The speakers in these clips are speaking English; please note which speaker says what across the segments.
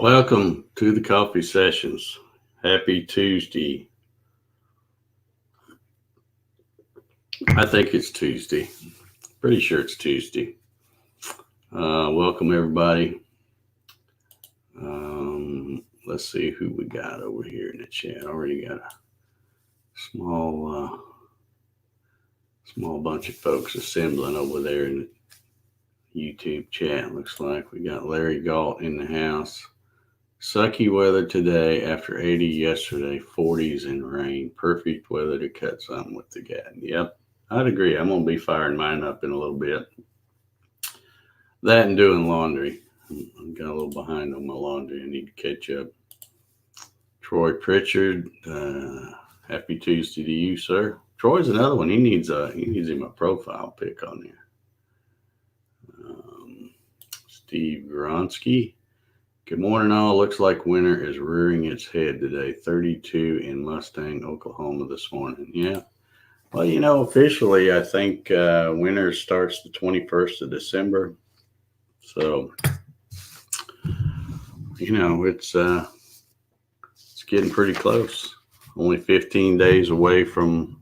Speaker 1: Welcome to the coffee sessions. Happy Tuesday. I think it's Tuesday. Pretty sure it's Tuesday. Welcome everybody. Let's see who we got over here in the chat. I already got a small bunch of folks assembling over there in the YouTube chat. Looks like we got Larry Galt in the house. Sucky weather today after 80 yesterday, 40s and rain. Perfect weather to cut something with the Gatton. Yep, I'd agree. I'm going to be firing mine up in a little bit. That and doing laundry. I've got a little behind on my laundry. I need to catch up. Troy Pritchard, happy Tuesday to you, sir. Troy's another one. He needs him a profile pic on there. Steve Gronsky. Good morning, all. Looks like winter is rearing its head today. 32 in Mustang, Oklahoma this morning. Yeah. Well, officially, I think winter starts the 21st of December. So, it's getting pretty close. Only 15 days away from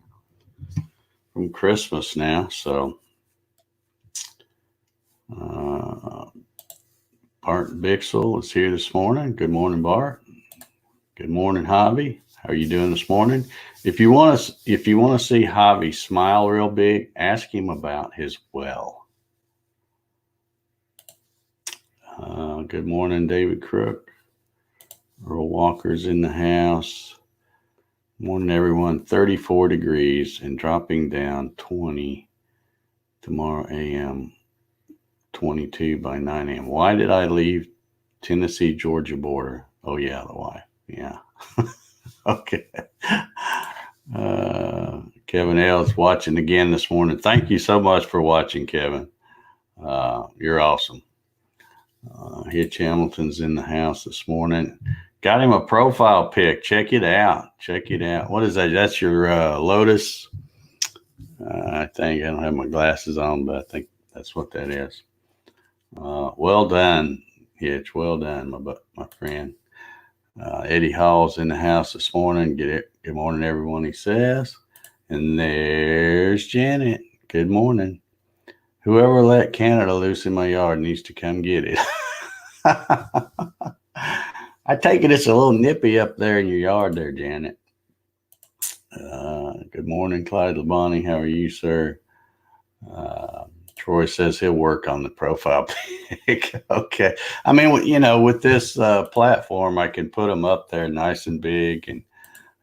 Speaker 1: Christmas now. So, Bart Bixel is here this morning. Good morning, Bart. Good morning, Javi. How are you doing this morning? If you want to see Javi smile real big, ask him about his well. Good morning, David Crook. Earl Walker's in the house. Morning, everyone. 34 degrees and dropping down 20 tomorrow a.m. 22 by 9 a.m. Why did I leave Tennessee, Georgia border? Oh, yeah, the wife. Yeah. Okay. Kevin Ailes watching again this morning. Thank you so much for watching, Kevin. You're awesome. Hitch Hamilton's in the house this morning. Got him a profile pic. Check it out. What is that? That's your Lotus. I think I don't have my glasses on, but I think that's what that is. Well done, Hitch. Well done, my friend. Eddie Hall's in the house this morning. Good morning, everyone, he says. And there's Janet. Good morning. Whoever let Canada loose in my yard needs to come get it. I take it it's a little nippy up there in your yard there, Janet. Good morning, Clyde Labonte. How are you, sir? Troy says he'll work on the profile pic. Okay. I mean, with this platform, I can put them up there nice and big. And,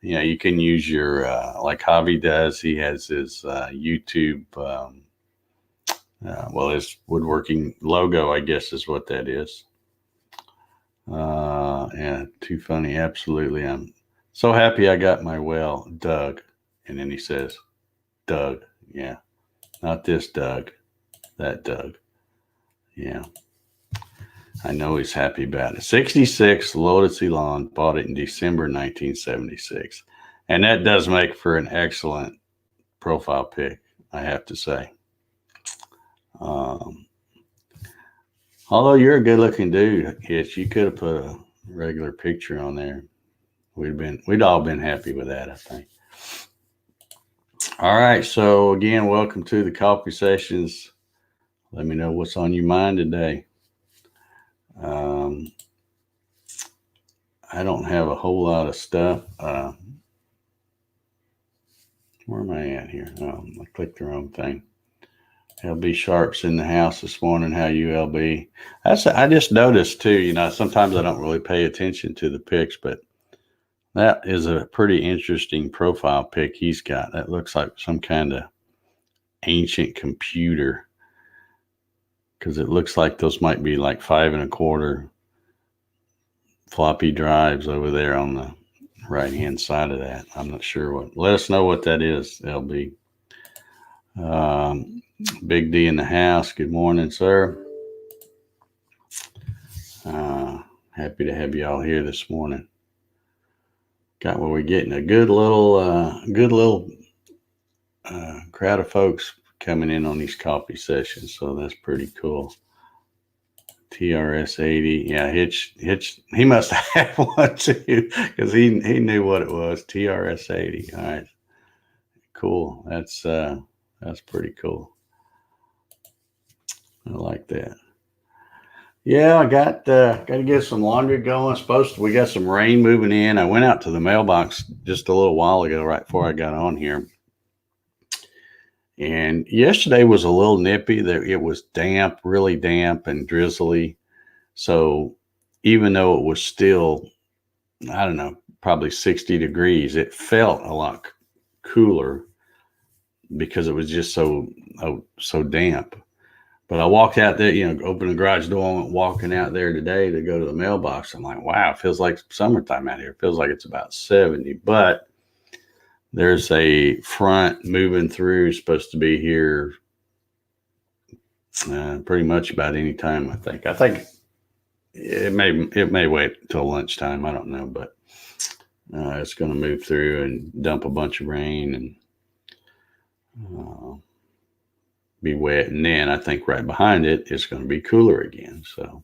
Speaker 1: you can use your, like Javi does. He has his YouTube, his woodworking logo, I guess is what that is. Yeah, too funny. Absolutely. I'm so happy I got my well dug. And then he says, Doug. Yeah. Not this Doug. That Doug. Yeah. I know he's happy about it. 66 Lotus Elon, bought it in December 1976. And that does make for an excellent profile pic, I have to say. Although you're a good looking dude, Hitch, you could have put a regular picture on there. We'd all been happy with that, I think. All right. So again, welcome to the coffee sessions. Let me know what's on your mind today. I don't have a whole lot of stuff. Where am I at here? Oh, I clicked the wrong thing. LB Sharp's in the house this morning. How you, LB? I just noticed too, sometimes I don't really pay attention to the pics, but that is a pretty interesting profile pic he's got. That looks like some kind of ancient computer, because it looks like those might be like 5 1/4 floppy drives over there on the right-hand side of that. I'm not sure what. Let us know what that is, LB. Big D in the house. Good morning, sir. Happy to have you all here this morning. We're getting a good little crowd of folks coming in on these coffee sessions, so that's pretty cool. TRS 80. Yeah, Hitch. He must have had one too, because he knew what it was. TRS 80. All right, cool. That's pretty cool. I like that. Yeah, I got to get some laundry going. We got some rain moving in. I went out to the mailbox just a little while ago, right before I got on here. And yesterday was a little nippy. It was damp, really damp and drizzly. So even though it was still, I don't know, probably 60 degrees, it felt a lot cooler because it was just so damp. But I walked out there, opened the garage door and went walking out there today to go to the mailbox. I'm like, wow, it feels like summertime out here. It feels like it's about 70. But there's a front moving through, supposed to be here pretty much about any time, I think. I think it may wait till lunchtime. I don't know, but it's going to move through and dump a bunch of rain and be wet, and then I think right behind it it's going to be cooler again. So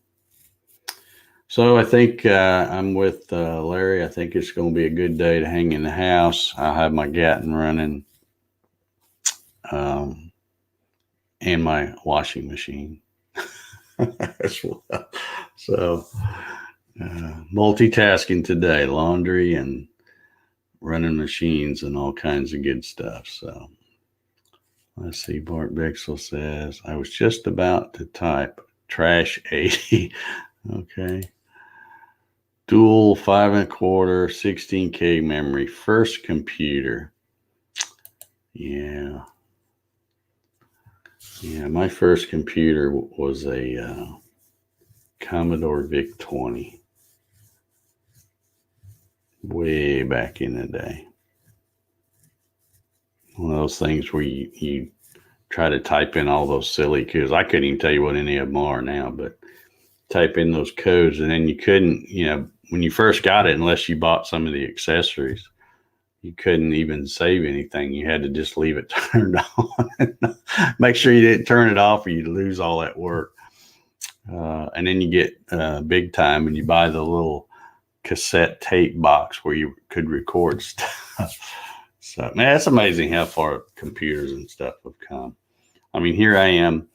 Speaker 1: I think I'm with Larry. I think it's going to be a good day to hang in the house. I'll have my Gatton running, and my washing machine as well. So multitasking today: laundry and running machines and all kinds of good stuff. So. Let's see, Bart Bixel says, I was just about to type trash 80. Okay. Dual 5 1/4, 16K memory, first computer. Yeah. Yeah, my first computer was a Commodore VIC-20. Way back in the day. One of those things where you try to type in all those silly codes. I couldn't even tell you what any of them are now, but type in those codes, and then you couldn't, when you first got it, unless you bought some of the accessories, you couldn't even save anything. You had to just leave it turned on. Make sure you didn't turn it off or you'd lose all that work. And then you get big time and you buy the little cassette tape box where you could record stuff. So, man, it's amazing how far computers and stuff have come. I mean, here I am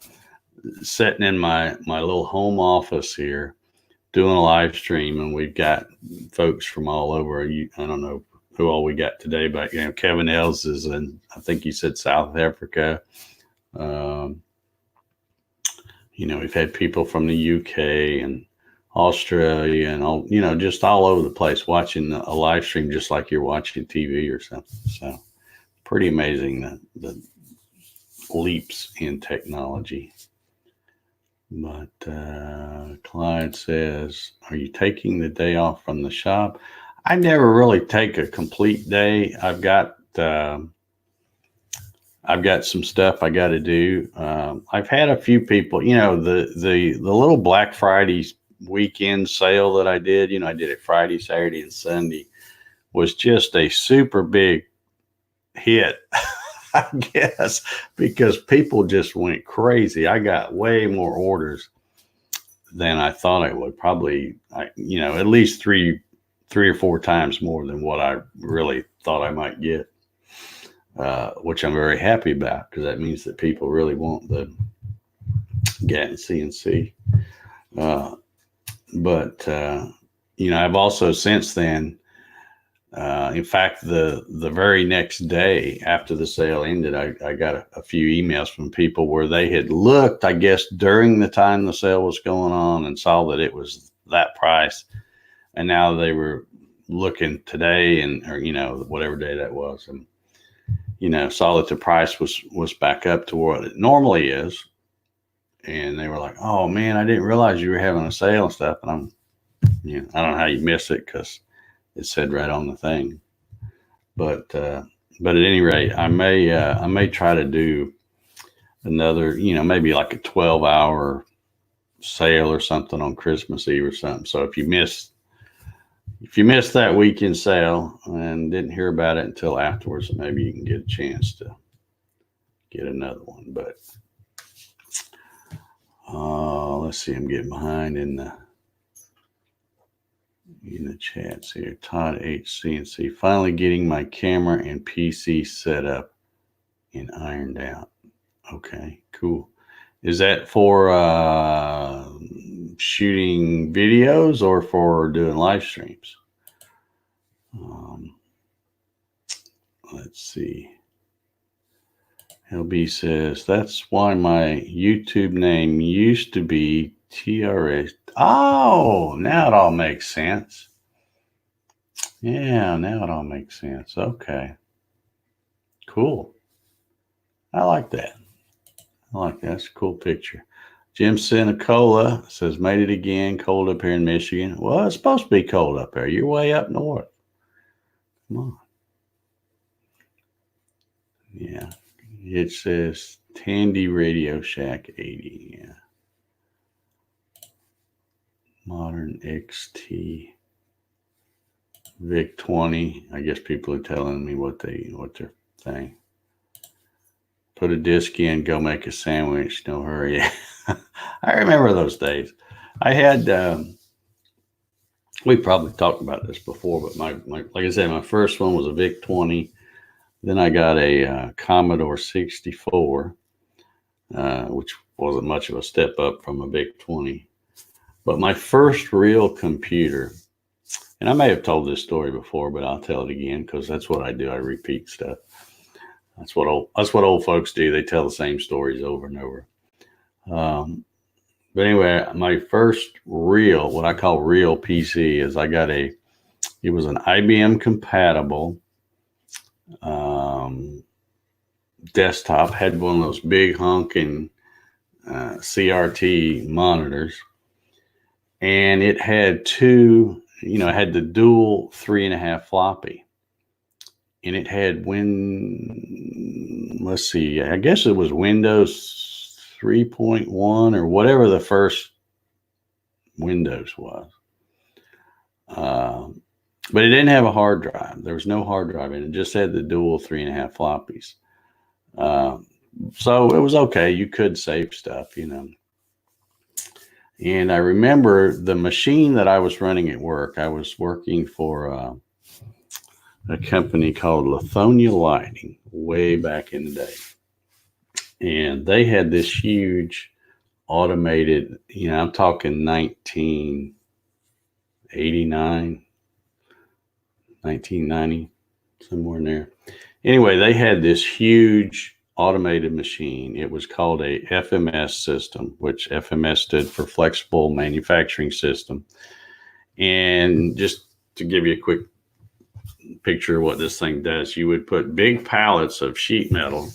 Speaker 1: sitting in my little home office here doing a live stream, and we've got folks from all over. I don't know who all we got today, but, Kevin Els is in, I think you said South Africa. We've had people from the UK and Australia and all, just all over the place watching a live stream, just like you're watching TV or something. So pretty amazing the leaps in technology. But Clyde says, are you taking the day off from the shop? I never really take a complete day. I've got some stuff I got to do. I've had a few people, the little Black Friday weekend sale that I did, I did it Friday, Saturday, and Sunday, was just a super big hit, I guess, because people just went crazy. I got way more orders than I thought I would. Probably, at least three or four times more than what I really thought I might get, which I'm very happy about, because that means that people really want the Gatton CNC. But I've also since then, in fact, the very next day after the sale ended, I got a few emails from people where they had looked, I guess, during the time the sale was going on and saw that it was that price. And now they were looking today or whatever day that was, and, saw that the price was back up to what it normally is. And they were like, oh man, I didn't realize you were having a sale and stuff. And I'm, I don't know how you miss it, because it said right on the thing. But at any rate, I may try to do another, maybe like a 12-hour sale or something on Christmas Eve or something. So if you missed that weekend sale and didn't hear about it until afterwards, maybe you can get a chance to get another one. But Let's see. I'm getting behind in the chats here. Todd HCNC. Finally getting my camera and PC set up and ironed out. Okay, cool. Is that for shooting videos or for doing live streams? Let's see. LB says, that's why my YouTube name used to be TRS. Oh, now it all makes sense. Yeah, now it all makes sense. Okay. Cool. I like that. That's a cool picture. Jim Senecola says, made it again. Cold up here in Michigan. Well, it's supposed to be cold up there. You're way up north. Come on. Yeah. It says Tandy Radio Shack 80. Yeah. Modern XT Vic 20. I guess people are telling me what they're saying. Put a disc in, go make a sandwich. No hurry. I remember those days. I had, we probably talked about this before, but my like I said, my first one was a Vic 20. Then I got a Commodore 64, which wasn't much of a step up from a Vic 20. But my first real computer, and I may have told this story before, but I'll tell it again because that's what I do. I repeat stuff. That's what old folks do. They tell the same stories over and over. But anyway, my first real, what I call real PC, is I got it was an IBM compatible desktop, had one of those big honking CRT monitors, and it had two, it had the dual 3.5 floppy, and it had let's see, I guess it was Windows 3.1 or whatever the first Windows was. But it didn't have a hard drive. There was no hard drive in it. It just had the dual 3.5 floppies. So it was okay. You could save stuff, And I remember the machine that I was running at work. I was working for a company called Lithonia Lighting way back in the day. And they had this huge automated, I'm talking 1989, 1990, somewhere in there. Anyway, they had this huge automated machine. It was called a FMS system, which FMS stood for Flexible Manufacturing System. And just to give you a quick picture of what this thing does, you would put big pallets of sheet metal,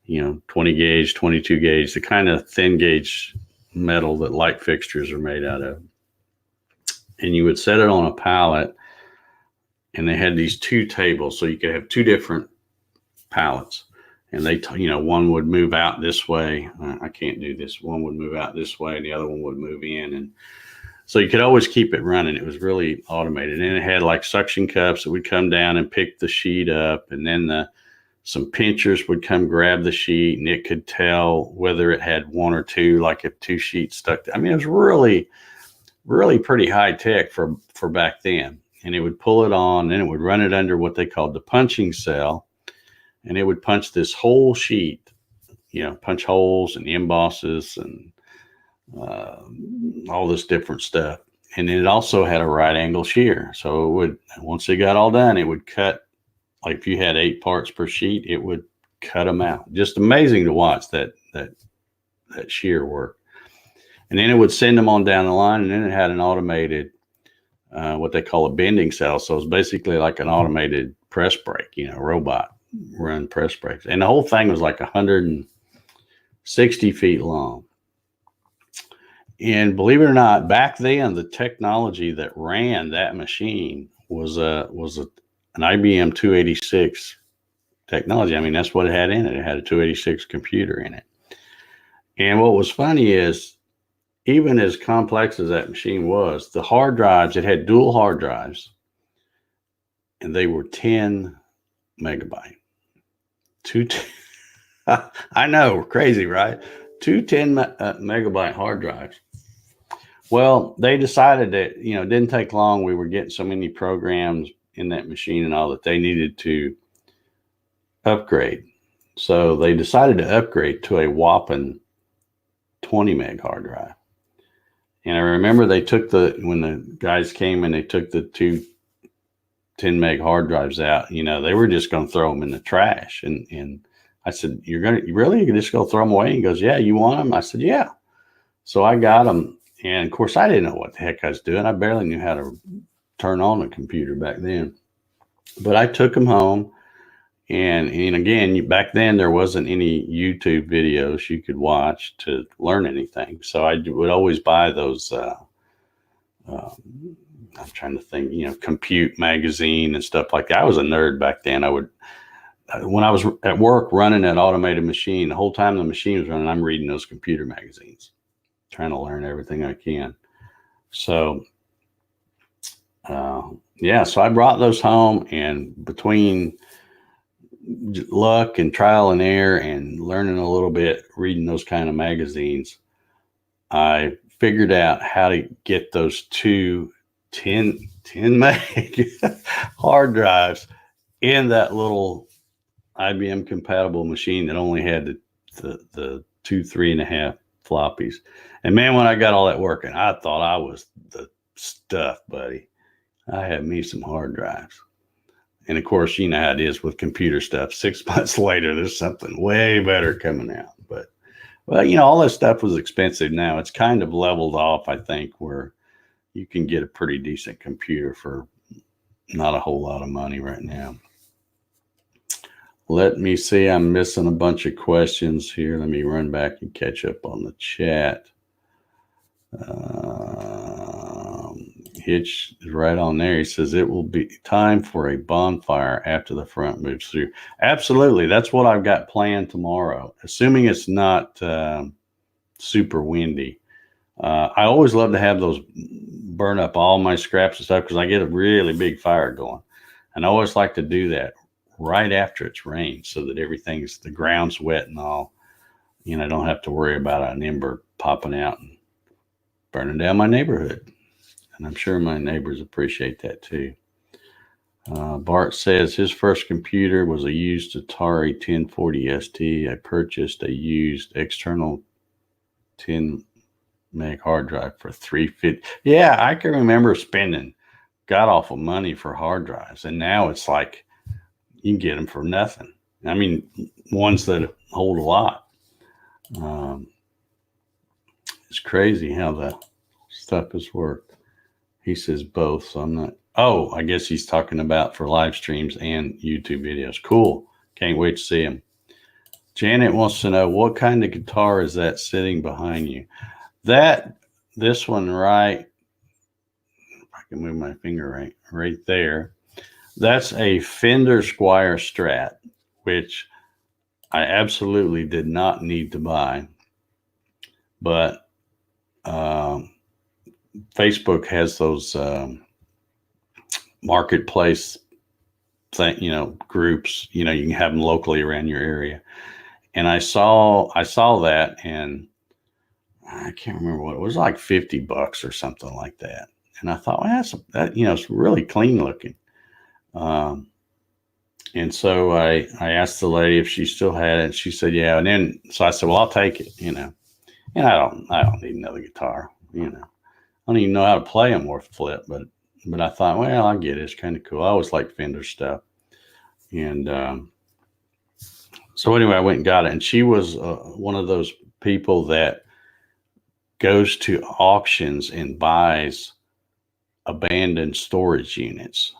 Speaker 1: 20 gauge, 22 gauge, the kind of thin gauge metal that light fixtures are made out of. And you would set it on a pallet, and they had these two tables, so you could have two different pallets. And they, one would move out this way. I can't do this. One would move out this way, and the other one would move in. And so you could always keep it running. It was really automated. And it had like suction cups that would come down and pick the sheet up. And then some pinchers would come grab the sheet, and it could tell whether it had one or two, like if two sheets stuck. It was really, really pretty high tech for back then. And it would pull it on, and it would run it under what they called the punching cell. And it would punch this whole sheet, punch holes and embosses and all this different stuff. And it also had a right angle shear. So it would, once it got all done, it would cut, like if you had 8 parts per sheet, it would cut them out. Just amazing to watch that shear work. And then it would send them on down the line. And then it had an automated, what they call a bending cell. So it's basically like an automated press brake, robot run press brakes. And the whole thing was like 160 feet long. And believe it or not, back then, the technology that ran that machine was an IBM 286 technology. That's what it had in it. It had a 286 computer in it. And what was funny is, even as complex as that machine was, the hard drives, it had dual hard drives, and they were 10 megabyte. I know, crazy, right? two 10 megabyte hard drives. Well, they decided that, it didn't take long. We were getting so many programs in that machine and all that they needed to upgrade. So they decided to upgrade to a whopping 20 meg hard drive. And I remember when the guys came and they took the two 10 meg hard drives out, they were just going to throw them in the trash. And I said, you're just going to throw them away? He goes, yeah, you want them? I said, yeah. So I got them. And of course, I didn't know what the heck I was doing. I barely knew how to turn on a computer back then. But I took them home. And again, back then, there wasn't any YouTube videos you could watch to learn anything. So I would always buy those, I'm trying to think, Compute magazine and stuff like that. I was a nerd back then. When I was at work running that automated machine, the whole time the machine was running, I'm reading those computer magazines, trying to learn everything I can. So, so I brought those home, and between luck and trial and error and learning a little bit, reading those kind of magazines, I figured out how to get those two 10 meg hard drives in that little IBM compatible machine that only had the 2 3.5 floppies. And man, when I got all that working, I thought I was the stuff, buddy. I had me some hard drives. And of course, you know how it is with computer stuff. 6 months later, there's something way better coming out. But, well, all this stuff was expensive now. It's kind of leveled off, I think, where you can get a pretty decent computer for not a whole lot of money right now. Let me see. I'm missing a bunch of questions here. Let me run back and catch up on the chat. Hitch is right on there. He says it will be time for a bonfire after the front moves through. Absolutely. That's what I've got planned tomorrow, assuming it's not super windy. I always love to have those burn up all my scraps and stuff because I get a really big fire going. And I always like to do that right after it's rained so that the ground's wet and all. I don't have to worry about an ember popping out and burning down my neighborhood. And I'm sure my neighbors appreciate that too. Bart says his first computer was a used Atari 1040 ST. I purchased a used external 10 meg hard drive for $350. Yeah, I can remember spending god awful money for hard drives. And now it's like you can get them for nothing. I mean, ones that hold a lot. It's crazy how the stuff has worked. He says both, so I'm not. Oh, I guess he's talking about for live streams and YouTube videos. Cool. Can't wait to see him. Janet wants to know, what kind of guitar is that sitting behind you? This one right, if I can move my finger right there. That's a Fender Squier Strat, which I absolutely did not need to buy. But Facebook has those marketplace groups, you can have them locally around your area. And I saw that, and I can't remember what it was, like $50 or something like that. And I thought, well, it's really clean looking. And so I asked the lady if she still had it, and she said, yeah. And then, so I said, well, I'll take it, and I don't need another guitar, I don't even know how to play them worth flip, but I thought, well, I get it. It's kind of cool. I always liked Fender stuff. And so anyway, I went and got it. And she was one of those people that goes to auctions and buys abandoned storage units.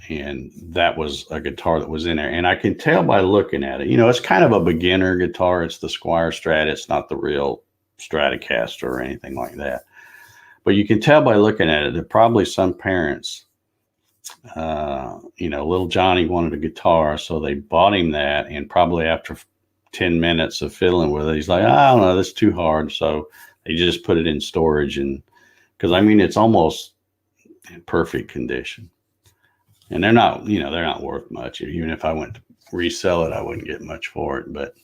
Speaker 1: And that was a guitar that was in there. And I can tell by looking at it, it's kind of a beginner guitar. It's the Squier Strat. It's not the real Stratocaster or anything like that. But you can tell by looking at it that probably some parents, little Johnny wanted a guitar, so they bought him that. And probably after 10 minutes of fiddling with it, he's like, I don't know, that's too hard. So they just put it in storage. And because it's almost in perfect condition. And they're not worth much. Even if I went to resell it, I wouldn't get much for it. But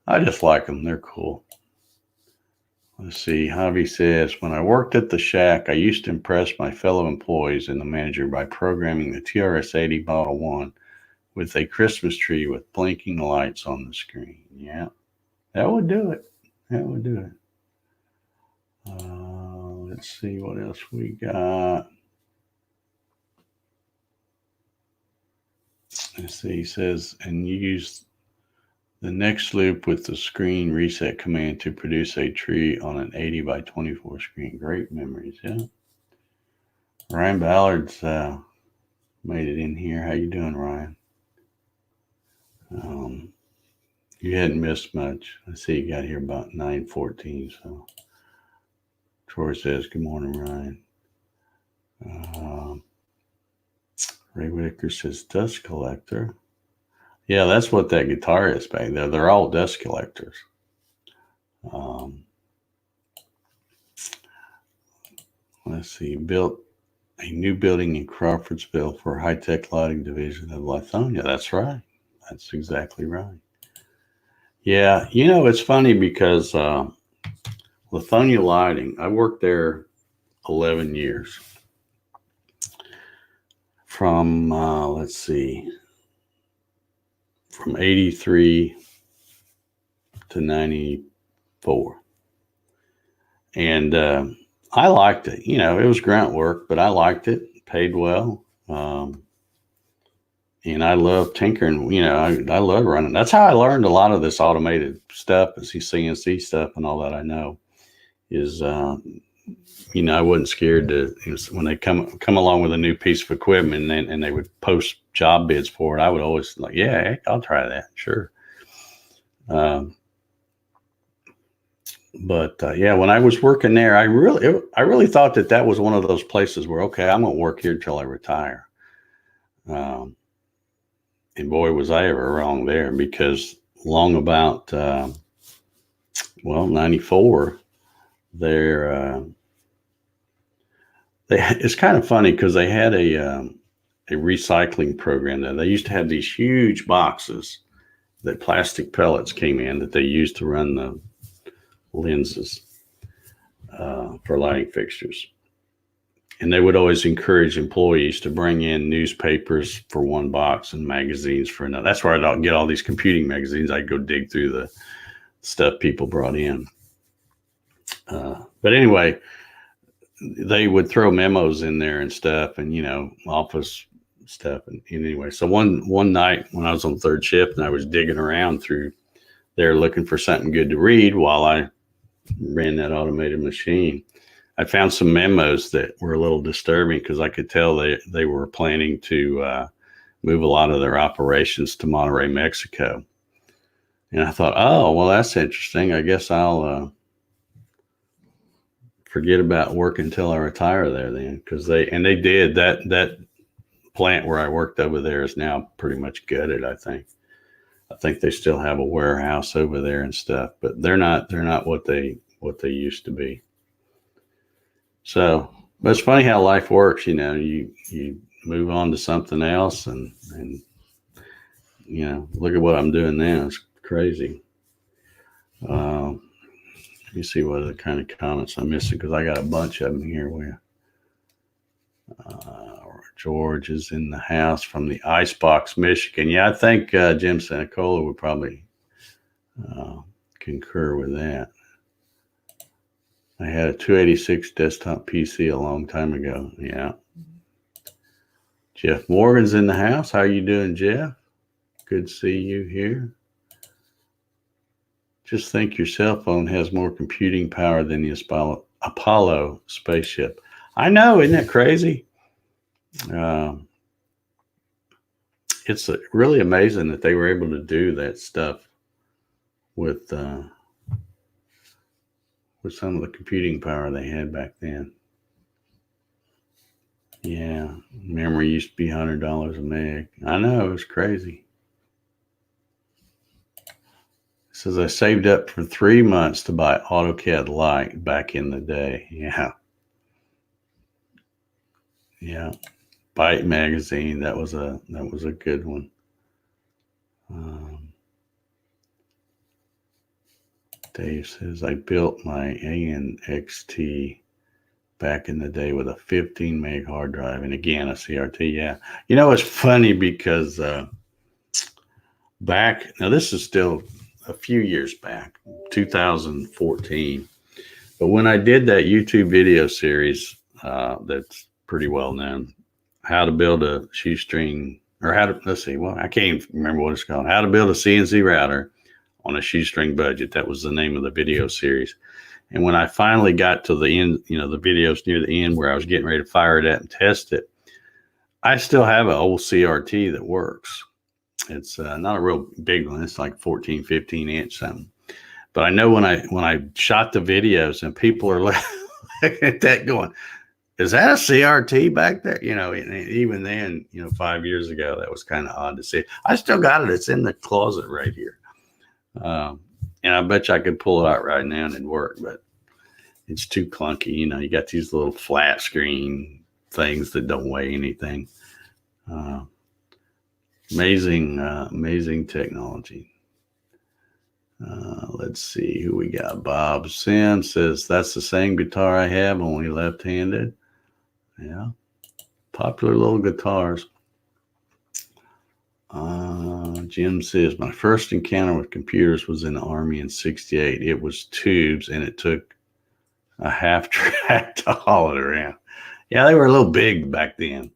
Speaker 1: I just like them. They're cool. Let's see. Javi says, when I worked at the shack, I used to impress my fellow employees and the manager by programming the TRS-80 Model 1 with a Christmas tree with blinking lights on the screen. Yeah, that would do it. That would do it. Let's see what else we got. Let's see. He says, and you use the next loop with the screen reset command to produce a tree on an 80 by 24 screen. Great memories, yeah. Ryan Ballard's made it in here. How you doing, Ryan? You hadn't missed much. I see you got here about 9:14. So Troy says, "Good morning, Ryan." Ray Whitaker says, "Dust collector." Yeah, that's what that guitar is back there. They're all dust collectors. Let's see. Built a new building in Crawfordsville for high-tech lighting division of Lithonia. That's right. That's exactly right. Yeah, it's funny because Lithonia Lighting, I worked there 11 years. From, let's see, from 83 to 94. And I liked it. It was grunt work, but I liked it. Paid well. And I love tinkering. I love running. That's how I learned a lot of this automated stuff, is CNC stuff and all that. I know is, I wasn't scared to, when they come along with a new piece of equipment and they would post job bids for it, I would always like, yeah, I'll try that. Sure. But when I was working there, I really thought that was one of those places where, okay, I'm going to work here till I retire. And boy, was I ever wrong there, because long about, 94, it's kind of funny because they had a recycling program there. They used to have these huge boxes that plastic pellets came in that they used to run the lenses for lighting fixtures. And they would always encourage employees to bring in newspapers for one box and magazines for another. That's where I'd get all these computing magazines. I'd go dig through the stuff people brought in. But anyway, they would throw memos in there and stuff, and office stuff. And anyway, so one night when I was on third shift and I was digging around through there looking for something good to read while I ran that automated machine, I found some memos that were a little disturbing, because I could tell they were planning to move a lot of their operations to Monterrey, Mexico. And I thought, oh, well, that's interesting. I guess I'll forget about working until I retire there then, because they did that plant where I worked over there is now pretty much gutted. I think they still have a warehouse over there and stuff, but they're not what they used to be. So, but it's funny how life works. You move on to something else, and look at what I'm doing now. It's crazy. Let me see what other kind of comments I'm missing, because I got a bunch of them here. Where George is in the house from the Icebox, Michigan. Yeah, I think Jim Santacola would probably concur with that. I had a 286 desktop PC a long time ago. Yeah. Jeff Morgan's in the house. How you doing, Jeff? Good to see you here. Just think your cell phone has more computing power than the Apollo spaceship. I know, isn't that crazy? It's really amazing that they were able to do that stuff with some of the computing power they had back then. Yeah, memory used to be $100 a meg. I know, it was crazy. It says I saved up for 3 months to buy AutoCAD Lite back in the day. Yeah. Byte magazine. That was a good one. Dave says, I built my ANXT back in the day with a 15 meg hard drive. And again, a CRT. Yeah. You know, it's funny because now this is still a few years back, 2014. But when I did that YouTube video series, that's pretty well known, how to build a shoestring, or I can't even remember what it's called. How to build a CNC router on a shoestring budget. That was the name of the video series. And when I finally got to the end, the videos near the end where I was getting ready to fire it at and test it, I still have an old CRT that works. It's not a real big one. It's like 14, 15 inch something. But I know when I shot the videos and people are looking at that going, is that a CRT back there? And even then, 5 years ago, that was kind of odd to see. I still got it. It's in the closet right here. And I bet you I could pull it out right now and it'd work, but it's too clunky. You got these little flat screen things that don't weigh anything. Amazing technology. Let's see who we got. Bob Sims says, that's the same guitar I have, only left-handed. Yeah. Popular little guitars. Jim says, my first encounter with computers was in the Army in 68. It was tubes, and it took a half track to haul it around. Yeah, they were a little big back then.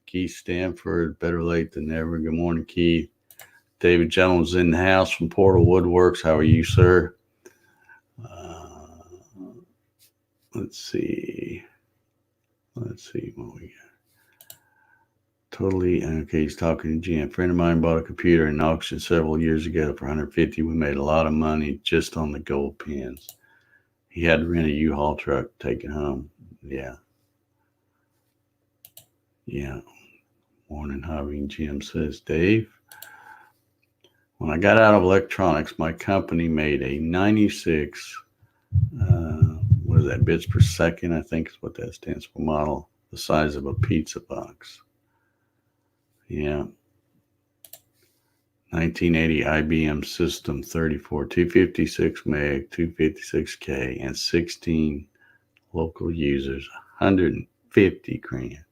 Speaker 1: Keith Stanford, better late than never. Good morning, Keith. David Jones in the house from Portal Woodworks. How are you, sir? Let's see what we got. Totally okay. He's talking to Jim. A friend of mine bought a computer in an auction several years ago for $150. We made a lot of money just on the gold pins. He had to rent a U-Haul truck to take it home. Yeah. Morning, Javi. Jim says, Dave, when I got out of electronics, my company made a 96, what is that, bits per second, I think is what that stands for, model, the size of a pizza box. Yeah. 1980 IBM System 34, 256 meg, 256K, and 16 local users, 150 grand.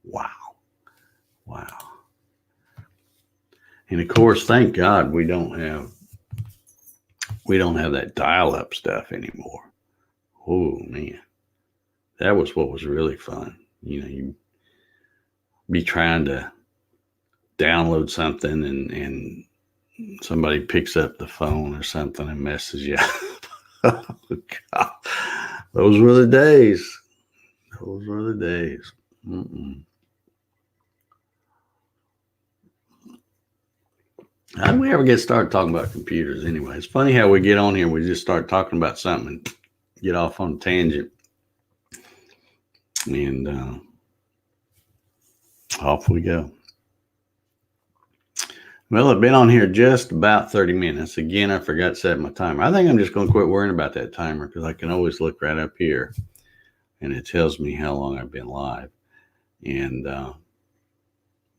Speaker 1: Wow. And of course, thank God we don't have that dial-up stuff anymore. Oh man, that was what was really fun. You'd be trying to download something and somebody picks up the phone or something and messes you up. Oh, God. Those were the days. How do we ever start talking about computers anyway? It's funny how we get on here, we just start talking about something and get off on a tangent. And off we go. Well, I've been on here just about 30 minutes. Again, I forgot to set my timer. I think I'm just going to quit worrying about that timer because I can always look right up here and it tells me how long I've been live. And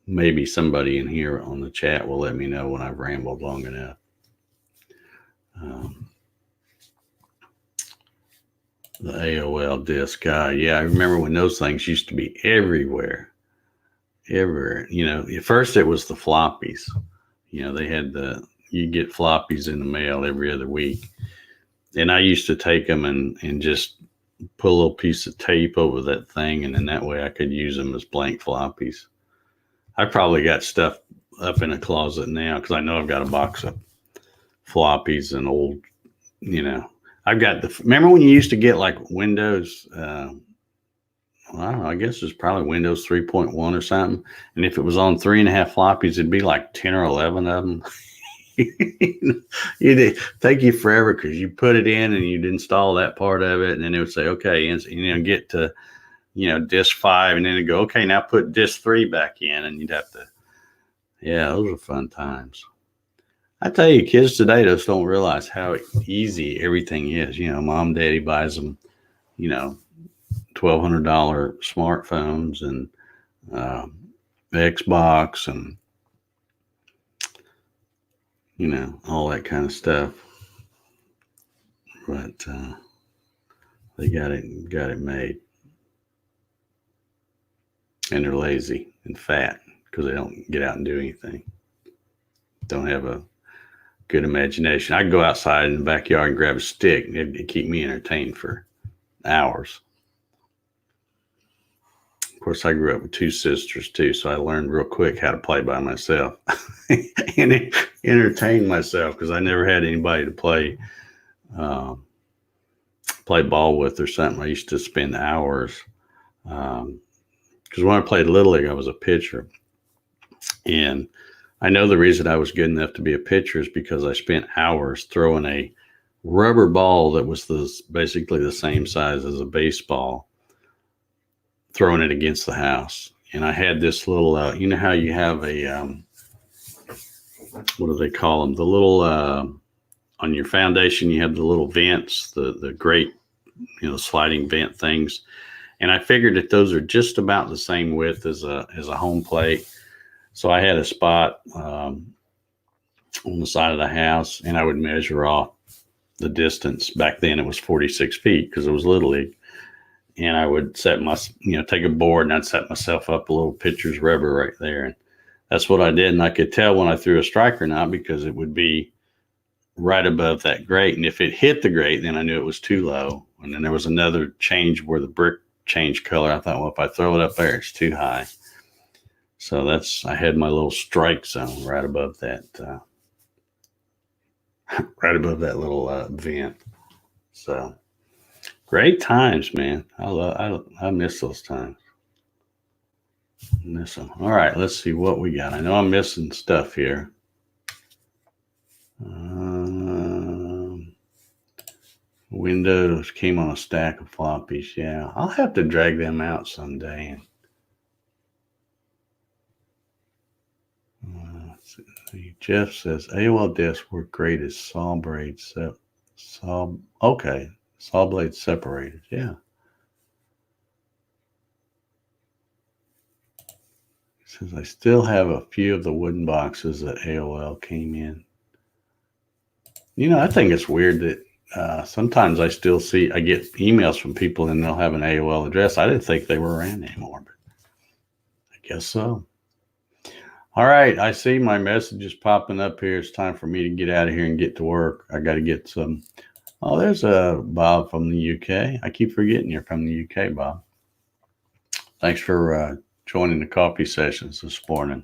Speaker 1: maybe somebody in here on the chat will let me know when I've rambled long enough. The AOL disk guy. Yeah, I remember when those things used to be everywhere. At first it was the floppies. They had you get floppies in the mail every other week. And I used to take them and just put a little piece of tape over that thing. And then that way I could use them as blank floppies. I probably got stuff up in a closet now because I know I've got a box of floppies and old, I've got remember when you used to get like Windows, I don't know, I guess it's probably Windows 3.1 or something. And if it was on 3.5 floppies, it'd be like 10 or 11 of them. It'd take you forever because you put it in and you'd install that part of it. And then it would say, okay, and get to, disk 5, and then it'd go, okay, now put disk 3 back in. And you'd have to, those were fun times. I tell you, kids today just don't realize how easy everything is. Mom, daddy buys them, $1,200 smartphones and Xbox and all that kind of stuff. but they got it made. And they're lazy and fat because they don't get out and do anything. Don't have a good imagination. I can go outside in the backyard and grab a stick. It'd keep me entertained for hours. Of course, I grew up with two sisters too, so I learned real quick how to play by myself and entertain myself because I never had anybody to play ball with or something. I used to spend hours because when I played Little League, I was a pitcher. And I know the reason I was good enough to be a pitcher is because I spent hours throwing a rubber ball that was basically the same size as a baseball, throwing it against the house. And I had this little, you know how you have a, what do they call them? The little, on your foundation, you have the little vents, the great, sliding vent things. And I figured that those are just about the same width as a home plate. So I had a spot on the side of the house, and I would measure off the distance. Back then it was 46 feet because it was Little League. And I would take a board and I'd set myself up a little pitcher's rubber right there. And that's what I did. And I could tell when I threw a strike or not because it would be right above that grate. And if it hit the grate, then I knew it was too low. And then there was another change where the brick changed color. I thought, well, if I throw it up there, it's too high. So I had my little strike zone right above that, little vent. So great times, man. I miss those times. Miss them. All right, let's see what we got. I know I'm missing stuff here. Windows came on a stack of floppies. Yeah, I'll have to drag them out someday. Jeff says AOL desks work great as saw blades. Saw blades separated. Yeah. He says I still have a few of the wooden boxes that AOL came in. I think it's weird that sometimes I get emails from people and they'll have an AOL address. I didn't think they were around anymore, but I guess so. All right, I see my messages popping up here. It's time for me to get out of here and get to work. I got to get some. Oh, there's a Bob from the UK. I keep forgetting you're from the UK, Bob. Thanks for joining the coffee sessions this morning.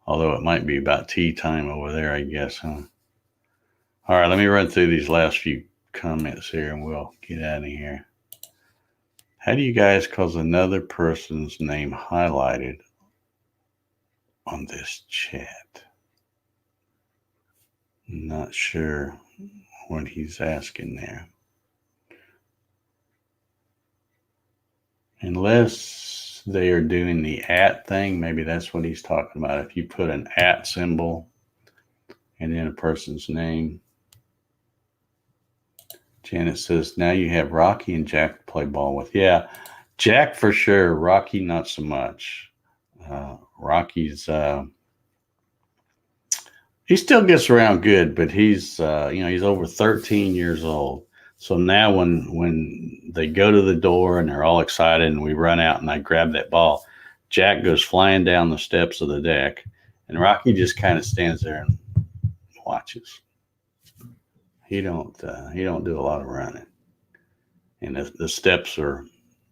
Speaker 1: Although it might be about tea time over there, I guess, huh? All right, let me run through these last few comments here and we'll get out of here. How do you guys cause another person's name highlighted on this chat? Not sure what he's asking there. Unless they are doing the @ thing, maybe that's what he's talking about. If you put an @ symbol and then a person's name. Janet says, now you have Rocky and Jack to play ball with. Yeah, Jack for sure. Rocky, not so much. Rocky's, he still gets around good, but he's over 13 years old. So now when they go to the door and they're all excited and we run out and I grab that ball, Jack goes flying down the steps of the deck and Rocky just kind of stands there and watches. He don't do a lot of running. And the steps are,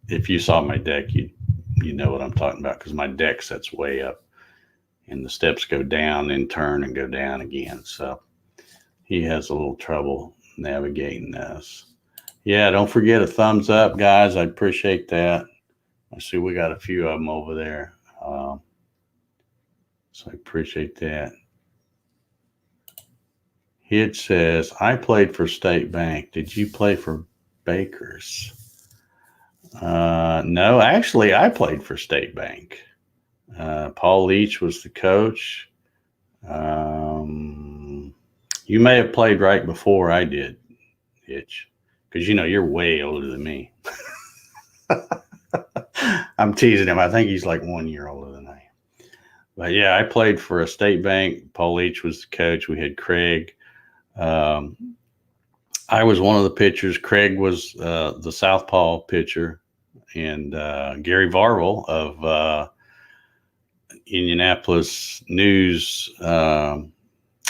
Speaker 1: if you saw my deck, you know what I'm talking about because my deck sets way up and the steps go down and turn and go down again. So he has a little trouble navigating this. Yeah, don't forget a thumbs up, guys. I appreciate that. I see we got a few of them over there. So I appreciate that. It says, I played for State Bank. Did you play for Bakers? No, actually, I played for State Bank. Paul Leach was the coach. You may have played right before I did, Hitch, because you're way older than me. I'm teasing him. I think he's like 1 year older than I am. But yeah, I played for a State Bank. Paul Leach was the coach. We had Craig. I was one of the pitchers. Craig was the southpaw pitcher, and Gary Varvel of Indianapolis News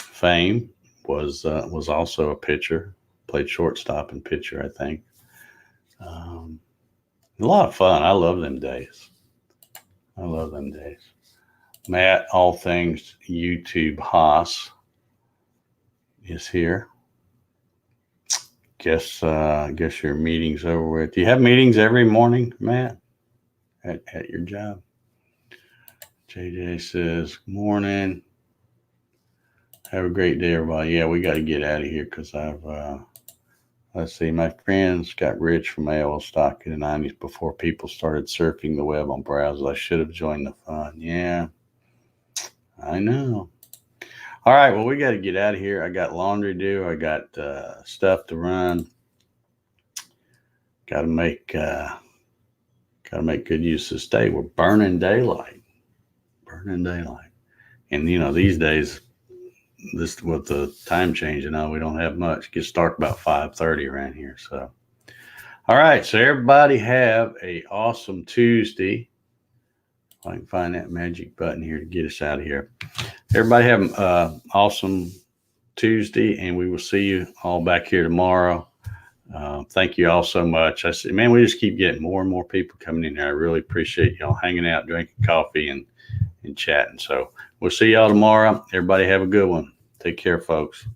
Speaker 1: fame was also a pitcher. Played shortstop and pitcher, I think. A lot of fun. I love them days. I love them days. Matt, all things YouTube Haas is here. Guess your meeting's over with. Do you have meetings every morning, Matt, at your job? JJ says, morning. Have a great day, everybody. Yeah, we got to get out of here because let's see, my friends got rich from AOL stock in the 90s before people started surfing the web on browsers. I should have joined the fund. Yeah, I know. All right, well, we got to get out of here. I got laundry to do. I got stuff to run. Got to make good use of this day. We're burning daylight. And these days, this with the time change, we don't have much. It gets dark about 5:30 around here. So, all right. So everybody have a awesome Tuesday. If I can find that magic button here to get us out of here. Everybody have an awesome Tuesday, and we will see you all back here tomorrow. Thank you all so much. I said, man, we just keep getting more and more people coming in there. I really appreciate y'all hanging out, drinking coffee, and chatting. So we'll see y'all tomorrow. Everybody have a good one. Take care, folks.